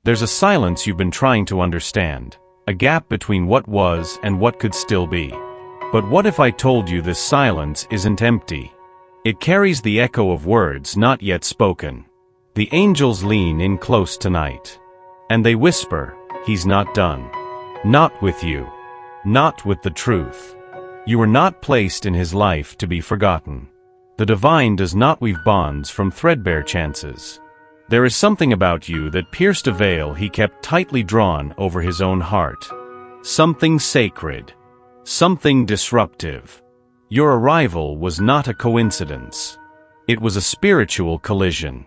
There's a silence you've been trying to understand, a gap between what was and what could still be. But what if I told you this silence isn't empty? It carries the echo of words not yet spoken. The angels lean in close tonight. And they whisper, he's not done. Not with you. Not with the truth. You were not placed in his life to be forgotten. The divine does not weave bonds from threadbare chances. There is something about you that pierced a veil he kept tightly drawn over his own heart. Something sacred. Something disruptive. Your arrival was not a coincidence. It was a spiritual collision.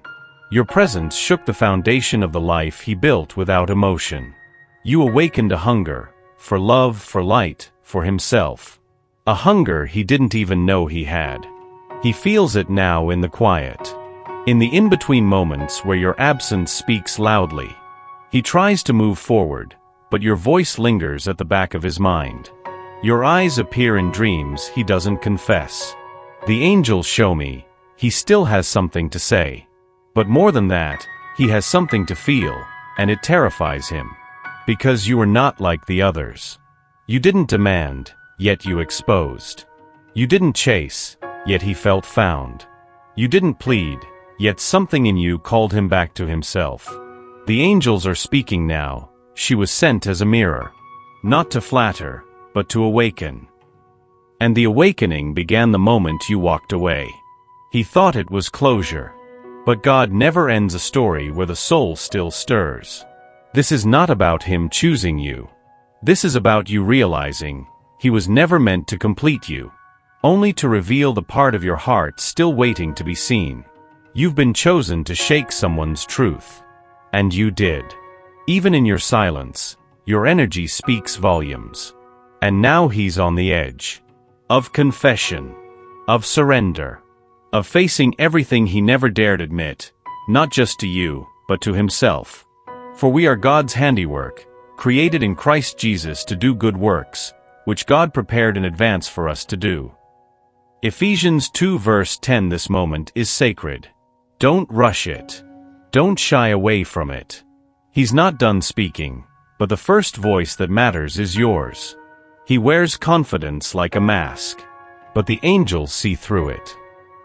Your presence shook the foundation of the life he built without emotion. You awakened a hunger, for love, for light, for himself. A hunger he didn't even know he had. He feels it now in the quiet. In the in-between moments where your absence speaks loudly. He tries to move forward, but your voice lingers at the back of his mind. Your eyes appear in dreams he doesn't confess. The angels show me, he still has something to say. But more than that, he has something to feel, and it terrifies him. Because you are not like the others. You didn't demand, yet you exposed. You didn't chase, yet he felt found. You didn't plead, yet something in you called him back to himself. The angels are speaking now. She was sent as a mirror. Not to flatter, but to awaken. And the awakening began the moment you walked away. He thought it was closure. But God never ends a story where the soul still stirs. This is not about him choosing you. This is about you realizing, he was never meant to complete you. Only to reveal the part of your heart still waiting to be seen. You've been chosen to shake someone's truth. And you did. Even in your silence, your energy speaks volumes. And now he's on the edge. Of confession. Of surrender. Of facing everything he never dared admit, not just to you, but to himself. For we are God's handiwork, created in Christ Jesus to do good works, which God prepared in advance for us to do. Ephesians 2 verse 10. This moment is sacred. Don't rush it. Don't shy away from it. He's not done speaking, but the first voice that matters is yours. He wears confidence like a mask, but the angels see through it.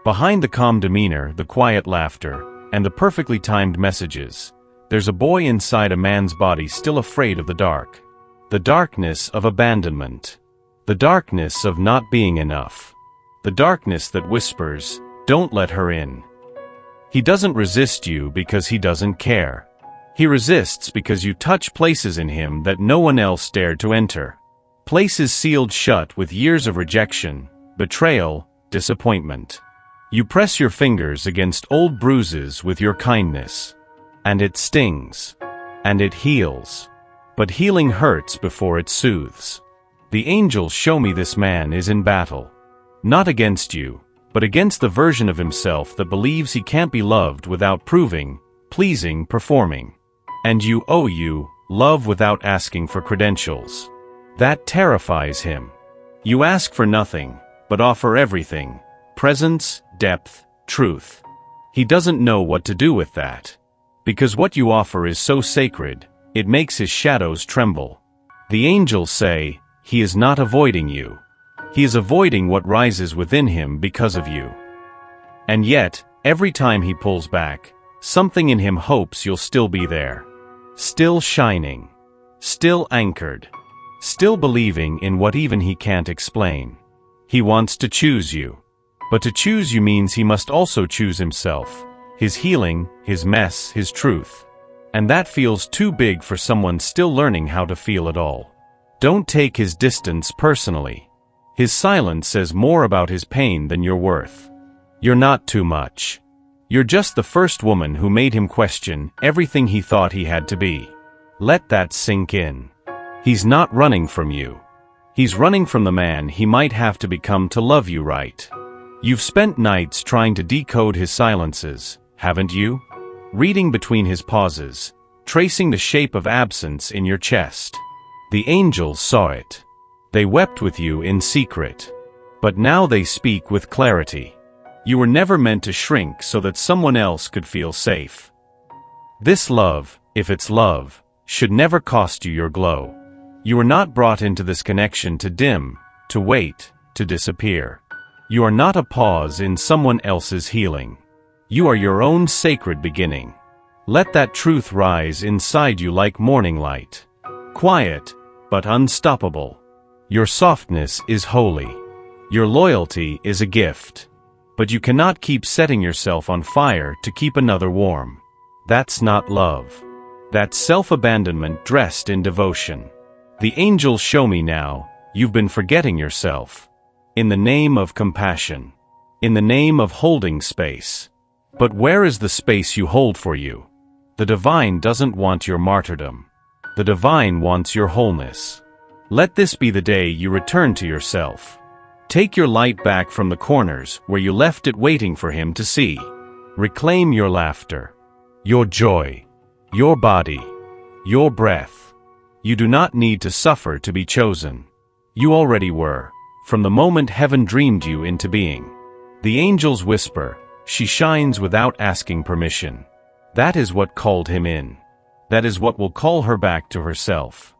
Behind the calm demeanor, the quiet laughter, and the perfectly timed messages, there's a boy inside a man's body still afraid of the dark. The darkness of abandonment. The darkness of not being enough. The darkness that whispers, don't let her in. He doesn't resist you because he doesn't care. He resists because you touch places in him that no one else dared to enter. Places sealed shut with years of rejection, betrayal, disappointment. You press your fingers against old bruises with your kindness. And it stings. And it heals. But healing hurts before it soothes. The angels show me this man is in battle. Not against you, but against the version of himself that believes he can't be loved without proving, pleasing, performing. And you owe you love without asking for credentials. That terrifies him. You ask for nothing, but offer everything. Presence, depth, truth. He doesn't know what to do with that. Because what you offer is so sacred, it makes his shadows tremble. The angels say, he is not avoiding you. He is avoiding what rises within him because of you. And yet, every time he pulls back, something in him hopes you'll still be there. Still shining. Still anchored. Still believing in what even he can't explain. He wants to choose you. But to choose you means he must also choose himself, his healing, his mess, his truth. And that feels too big for someone still learning how to feel at all. Don't take his distance personally. His silence says more about his pain than your worth. You're not too much. You're just the first woman who made him question everything he thought he had to be. Let that sink in. He's not running from you. He's running from the man he might have to become to love you right. You've spent nights trying to decode his silences, haven't you? Reading between his pauses, tracing the shape of absence in your chest. The angels saw it. They wept with you in secret. But now they speak with clarity. You were never meant to shrink so that someone else could feel safe. This love, if it's love, should never cost you your glow. You are not brought into this connection to dim, to wait, to disappear. You are not a pause in someone else's healing. You are your own sacred beginning. Let that truth rise inside you like morning light. Quiet, but unstoppable. Your softness is holy. Your loyalty is a gift. But you cannot keep setting yourself on fire to keep another warm. That's not love. That's self-abandonment dressed in devotion. The angels show me now, you've been forgetting yourself. In the name of compassion. In the name of holding space. But where is the space you hold for you? The divine doesn't want your martyrdom. The divine wants your wholeness. Let this be the day you return to yourself. Take your light back from the corners where you left it waiting for him to see. Reclaim your laughter, your joy, your body, your breath. You do not need to suffer to be chosen. You already were, from the moment heaven dreamed you into being. The angels whisper, she shines without asking permission. That is what called him in. That is what will call her back to herself.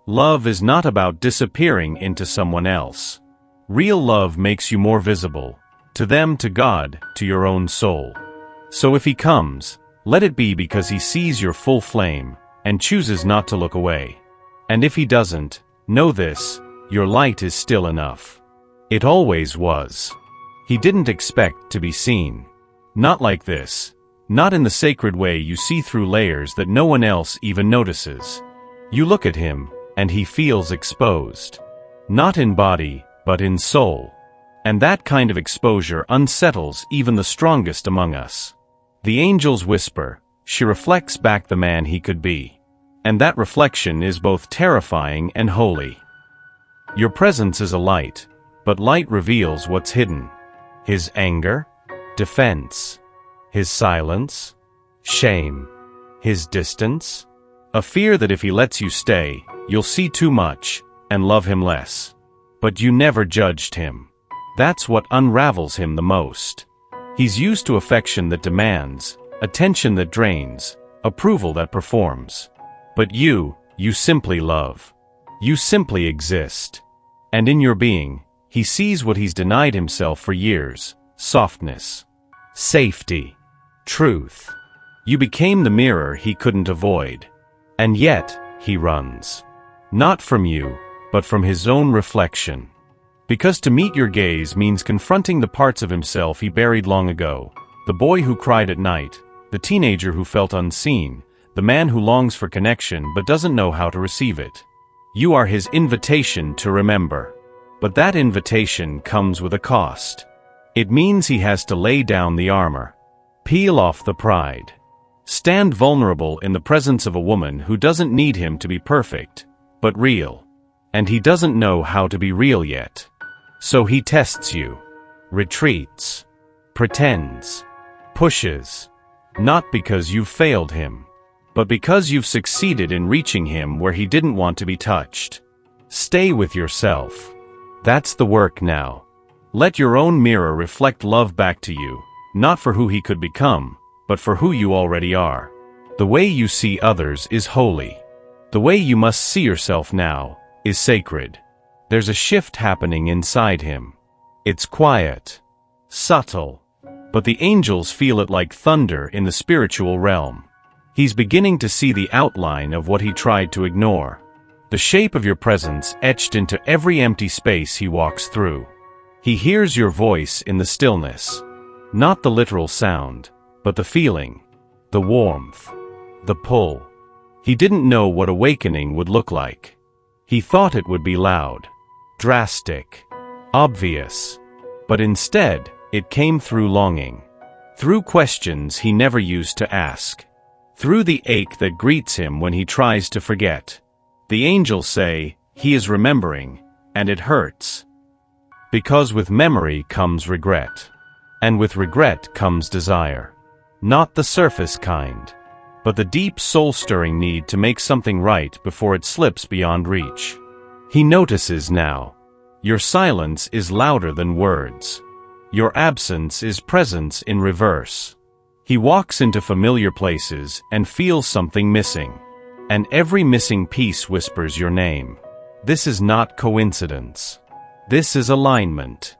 Love is not about disappearing into someone else. Real love makes you more visible, to them, to God, to your own soul. So if he comes, let it be because he sees your full flame, and chooses not to look away. And if he doesn't, know this, your light is still enough. It always was. He didn't expect to be seen. Not like this. Not in the sacred way you see through layers that no one else even notices. You look at him, and he feels exposed. Not in body, but in soul. And that kind of exposure unsettles even the strongest among us. The angels whisper, she reflects back the man he could be. And that reflection is both terrifying and holy. Your presence is a light, but light reveals what's hidden. His anger, defense, his silence, shame, his distance, a fear that if he lets you stay, you'll see too much and love him less. But you never judged him. That's what unravels him the most. He's used to affection that demands, attention that drains, approval that performs. But you simply love. You simply exist. And in your being, he sees what he's denied himself for years: softness, safety, truth. You became the mirror he couldn't avoid. And yet, he runs. Not from you, but from his own reflection. Because to meet your gaze means confronting the parts of himself he buried long ago. The boy who cried at night, the teenager who felt unseen, the man who longs for connection but doesn't know how to receive it. You are his invitation to remember. But that invitation comes with a cost. It means he has to lay down the armor. Peel off the pride. Stand vulnerable in the presence of a woman who doesn't need him to be perfect, but real. And he doesn't know how to be real yet. So he tests you, retreats, pretends, pushes, not because you've failed him, but because you've succeeded in reaching him where he didn't want to be touched. Stay with yourself. That's the work now. Let your own mirror reflect love back to you, not for who he could become, but for who you already are. The way you see others is holy. The way you must see yourself now is sacred. There's a shift happening inside him. It's quiet, subtle, but the angels feel it like thunder in the spiritual realm. He's beginning to see the outline of what he tried to ignore. The shape of your presence etched into every empty space he walks through. He hears your voice in the stillness. Not the literal sound, but the feeling, the warmth, the pull. He didn't know what awakening would look like. He thought it would be loud, drastic, obvious. But instead, it came through longing. Through questions he never used to ask. Through the ache that greets him when he tries to forget. The angels say, he is remembering, and it hurts. Because with memory comes regret. And with regret comes desire. Not the surface kind, but the deep soul-stirring need to make something right before it slips beyond reach. He notices now. Your silence is louder than words. Your absence is presence in reverse. He walks into familiar places and feels something missing. And every missing piece whispers your name. This is not coincidence. This is alignment.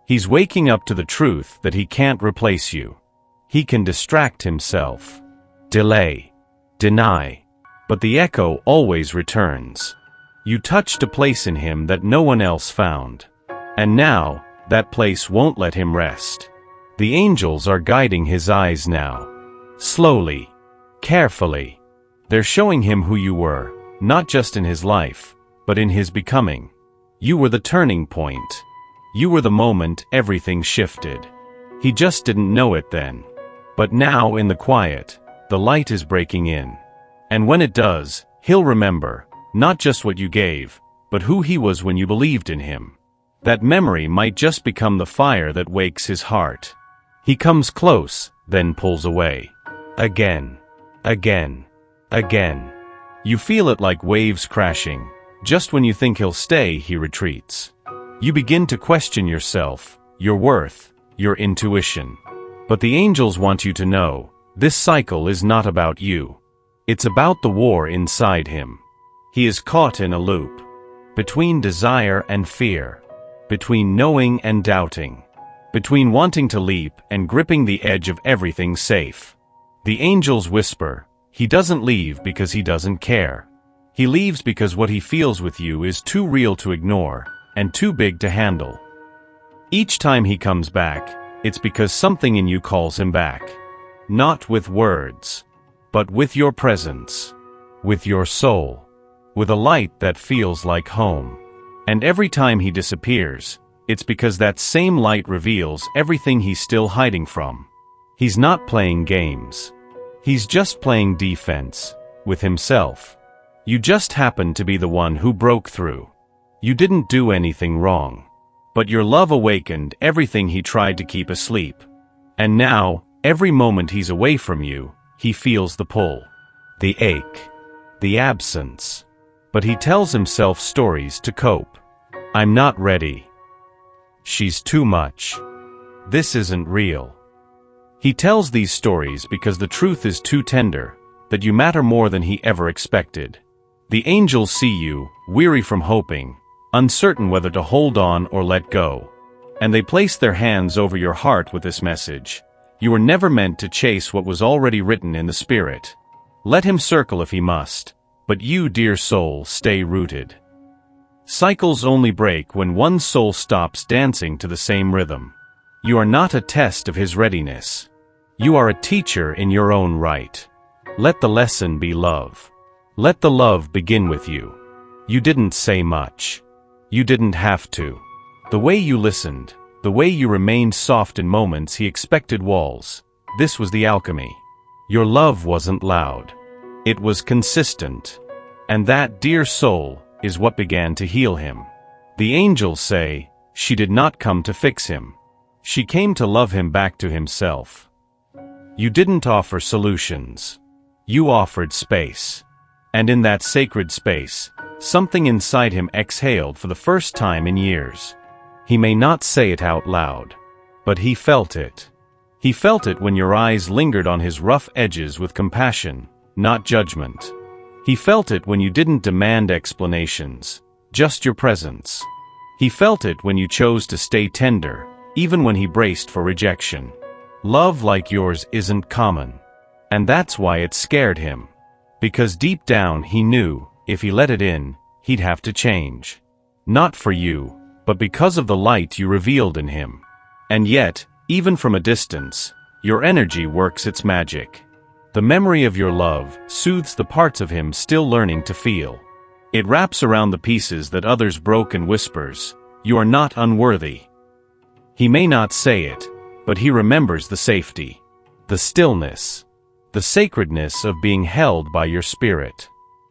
He's waking up to the truth that he can't replace you. He can distract himself, delay, deny, but the echo always returns. You touched a place in him that no one else found. And now, that place won't let him rest. The angels are guiding his eyes now. Slowly, carefully. They're showing him who you were, not just in his life, but in his becoming. You were the turning point. You were the moment everything shifted. He just didn't know it then. But now, in the quiet, the light is breaking in. And when it does, he'll remember, not just what you gave, but who he was when you believed in him. That memory might just become the fire that wakes his heart. He comes close, then pulls away. Again. Again. Again. You feel it like waves crashing. Just when you think he'll stay, he retreats. You begin to question yourself, your worth, your intuition. But the angels want you to know, this cycle is not about you. It's about the war inside him. He is caught in a loop. Between desire and fear. Between knowing and doubting. Between wanting to leap and gripping the edge of everything safe. The angels whisper, he doesn't leave because he doesn't care. He leaves because what he feels with you is too real to ignore, and too big to handle. Each time he comes back, it's because something in you calls him back. Not with words, but with your presence, with your soul, with a light that feels like home. And every time he disappears, it's because that same light reveals everything he's still hiding from. He's not playing games. He's just playing defense, with himself. You just happened to be the one who broke through. You didn't do anything wrong. But your love awakened everything he tried to keep asleep. And now, every moment he's away from you, he feels the pull, the ache, the absence. But he tells himself stories to cope. I'm not ready. She's too much. This isn't real. He tells these stories because the truth is too tender, that you matter more than he ever expected. The angels see you, weary from hoping, uncertain whether to hold on or let go. And they place their hands over your heart with this message. You were never meant to chase what was already written in the spirit. Let him circle if he must, but you, dear soul, stay rooted. Cycles only break when one soul stops dancing to the same rhythm. You are not a test of his readiness. You are a teacher in your own right. Let the lesson be love. Let the love begin with you. You didn't say much. You didn't have to. The way you listened, the way you remained soft in moments he expected walls, this was the alchemy. Your love wasn't loud. It was consistent. And that, dear soul, is what began to heal him. The angels say, she did not come to fix him. She came to love him back to himself. You didn't offer solutions. You offered space. And in that sacred space, something inside him exhaled for the first time in years. He may not say it out loud, but he felt it. He felt it when your eyes lingered on his rough edges with compassion, not judgment. He felt it when you didn't demand explanations, just your presence. He felt it when you chose to stay tender, even when he braced for rejection. Love like yours isn't common. And that's why it scared him. Because deep down he knew, if he let it in, he'd have to change. Not for you, but because of the light you revealed in him. And yet, even from a distance, your energy works its magic. The memory of your love soothes the parts of him still learning to feel. It wraps around the pieces that others broke and whispers, you are not unworthy. He may not say it, but he remembers the safety, the stillness, the sacredness of being held by your spirit.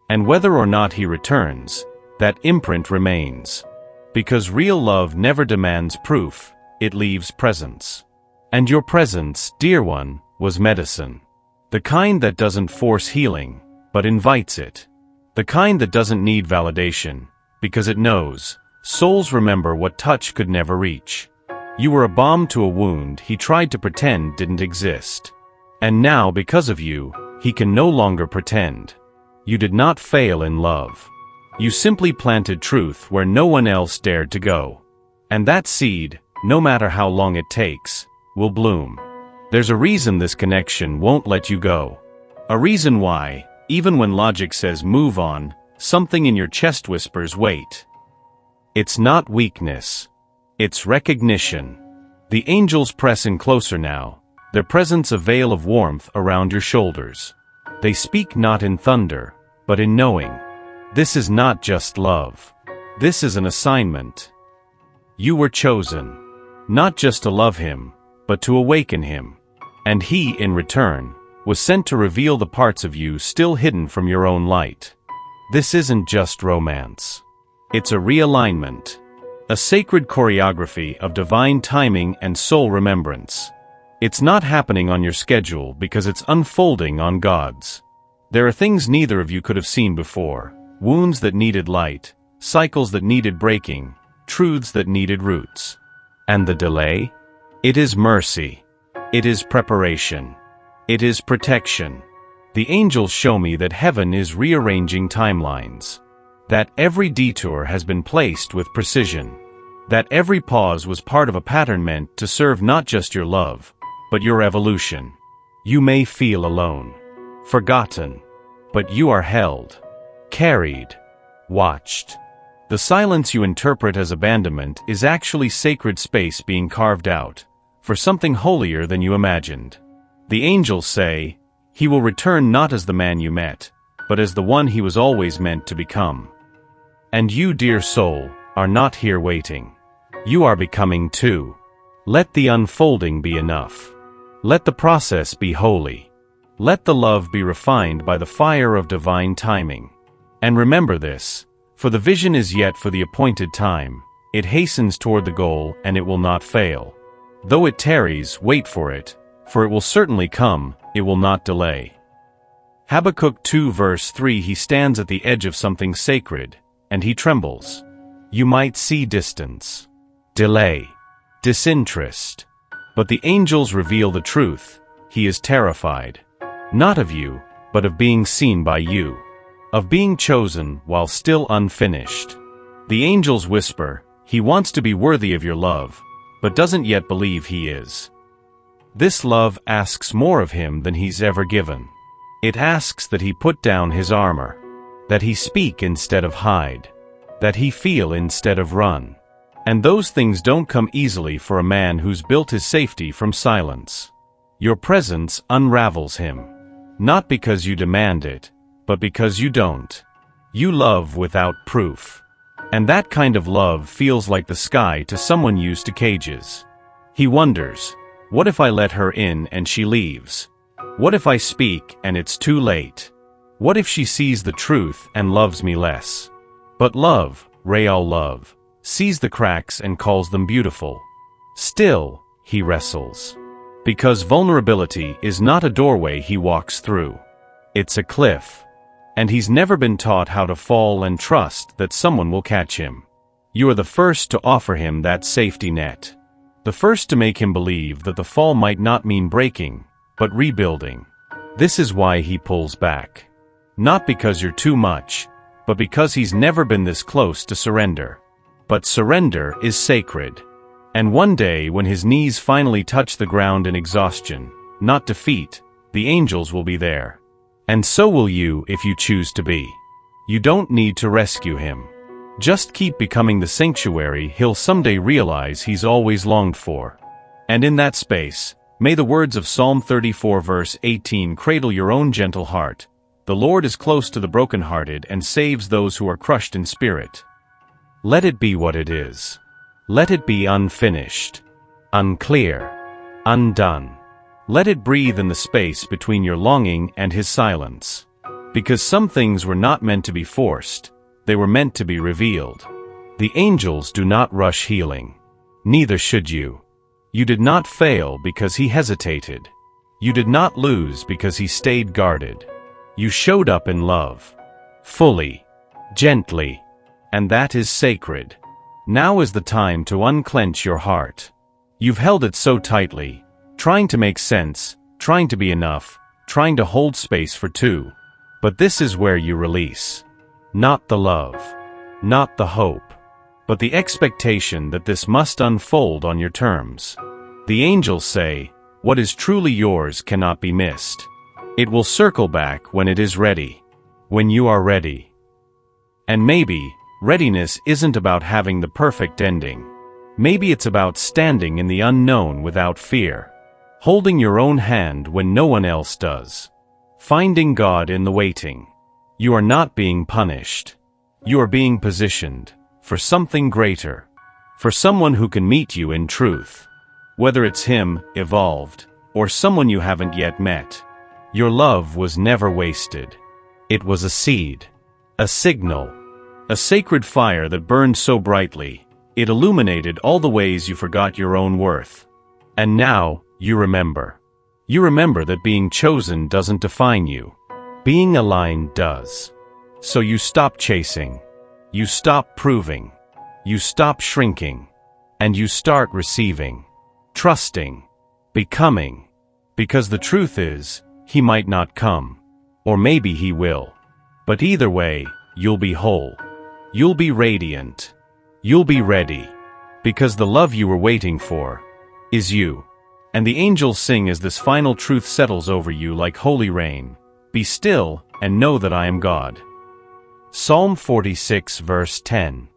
And whether or not he returns, that imprint remains. Because real love never demands proof, it leaves presence. And your presence, dear one, was medicine. The kind that doesn't force healing, but invites it. The kind that doesn't need validation, because it knows. Souls remember what touch could never reach. You were a balm to a wound he tried to pretend didn't exist. And now, because of you, he can no longer pretend. You did not fail in love. You simply planted truth where no one else dared to go. And that seed, no matter how long it takes, will bloom. There's a reason this connection won't let you go. A reason why, even when logic says move on, something in your chest whispers wait. It's not weakness. It's recognition. The angels press in closer now, their presence a veil of warmth around your shoulders. They speak not in thunder, but in knowing. This is not just love. This is an assignment. You were chosen, not just to love him, but to awaken him. And he, in return, was sent to reveal the parts of you still hidden from your own light. This isn't just romance. It's a realignment. A sacred choreography of divine timing and soul remembrance. It's not happening on your schedule because it's unfolding on God's. There are things neither of you could have seen before, wounds that needed light, cycles that needed breaking, truths that needed roots. And the delay? It is mercy. It is preparation. It is protection. The angels show me that heaven is rearranging timelines. That every detour has been placed with precision. That every pause was part of a pattern meant to serve not just your love, but your evolution. You may feel alone, forgotten, but you are held, carried, watched. The silence you interpret as abandonment is actually sacred space being carved out, for something holier than you imagined. The angels say, he will return not as the man you met, but as the one he was always meant to become. And you, dear soul, are not here waiting. You are becoming too. Let the unfolding be enough. Let the process be holy. Let the love be refined by the fire of divine timing. And remember this, for the vision is yet for the appointed time. It hastens toward the goal and it will not fail. Though it tarries, wait for it, for it will certainly come, it will not delay. Habakkuk 2 verse 3. He stands at the edge of something sacred, and he trembles. You might see distance, delay, disinterest. But the angels reveal the truth. He is terrified. Not of you, but of being seen by you. Of being chosen while still unfinished. The angels whisper, he wants to be worthy of your love, but doesn't yet believe he is. This love asks more of him than he's ever given. It asks that he put down his armor. That he speak instead of hide. That he feel instead of run. And those things don't come easily for a man who's built his safety from silence. Your presence unravels him. Not because you demand it, but because you don't. You love without proof. And that kind of love feels like the sky to someone used to cages. He wonders, what if I let her in and she leaves? What if I speak and it's too late? What if she sees the truth and loves me less? But love, real love, sees the cracks and calls them beautiful. Still, he wrestles. Because vulnerability is not a doorway he walks through. It's a cliff. And he's never been taught how to fall and trust that someone will catch him. You are the first to offer him that safety net. The first to make him believe that the fall might not mean breaking, but rebuilding. This is why he pulls back. Not because you're too much, but because he's never been this close to surrender. But surrender is sacred. And one day when his knees finally touch the ground in exhaustion, not defeat, the angels will be there. And so will you if you choose to be. You don't need to rescue him. Just keep becoming the sanctuary he'll someday realize he's always longed for. And in that space, may the words of Psalm 34 verse 18 cradle your own gentle heart. The Lord is close to the brokenhearted and saves those who are crushed in spirit. Let it be what it is. Let it be unfinished, unclear, undone. Let it breathe in the space between your longing and his silence. Because some things were not meant to be forced, they were meant to be revealed. The angels do not rush healing. Neither should you. You did not fail because he hesitated. You did not lose because he stayed guarded. You showed up in love. Fully. Gently. And that is sacred. Now is the time to unclench your heart. You've held it so tightly, trying to make sense, trying to be enough, trying to hold space for two. But this is where you release. Not the love, not the hope, but the expectation that this must unfold on your terms. The angels say, what is truly yours cannot be missed. It will circle back when it is ready, when you are ready. And maybe, readiness isn't about having the perfect ending. Maybe it's about standing in the unknown without fear, holding your own hand when no one else does, finding God in the waiting. You are not being punished. You are being positioned for something greater, for someone who can meet you in truth. Whether it's him, evolved, or someone you haven't yet met. Your love was never wasted. It was a seed, a signal, a sacred fire that burned so brightly, it illuminated all the ways you forgot your own worth. And now, you remember. You remember that being chosen doesn't define you. Being aligned does. So you stop chasing. You stop proving. You stop shrinking. And you start receiving. Trusting, becoming, because the truth is, he might not come, or maybe he will. But either way, you'll be whole. You'll be radiant. You'll be ready, because the love you were waiting for is you. And the angels sing as this final truth settles over you like holy rain. Be still and know that I am God. Psalm 46 verse 10.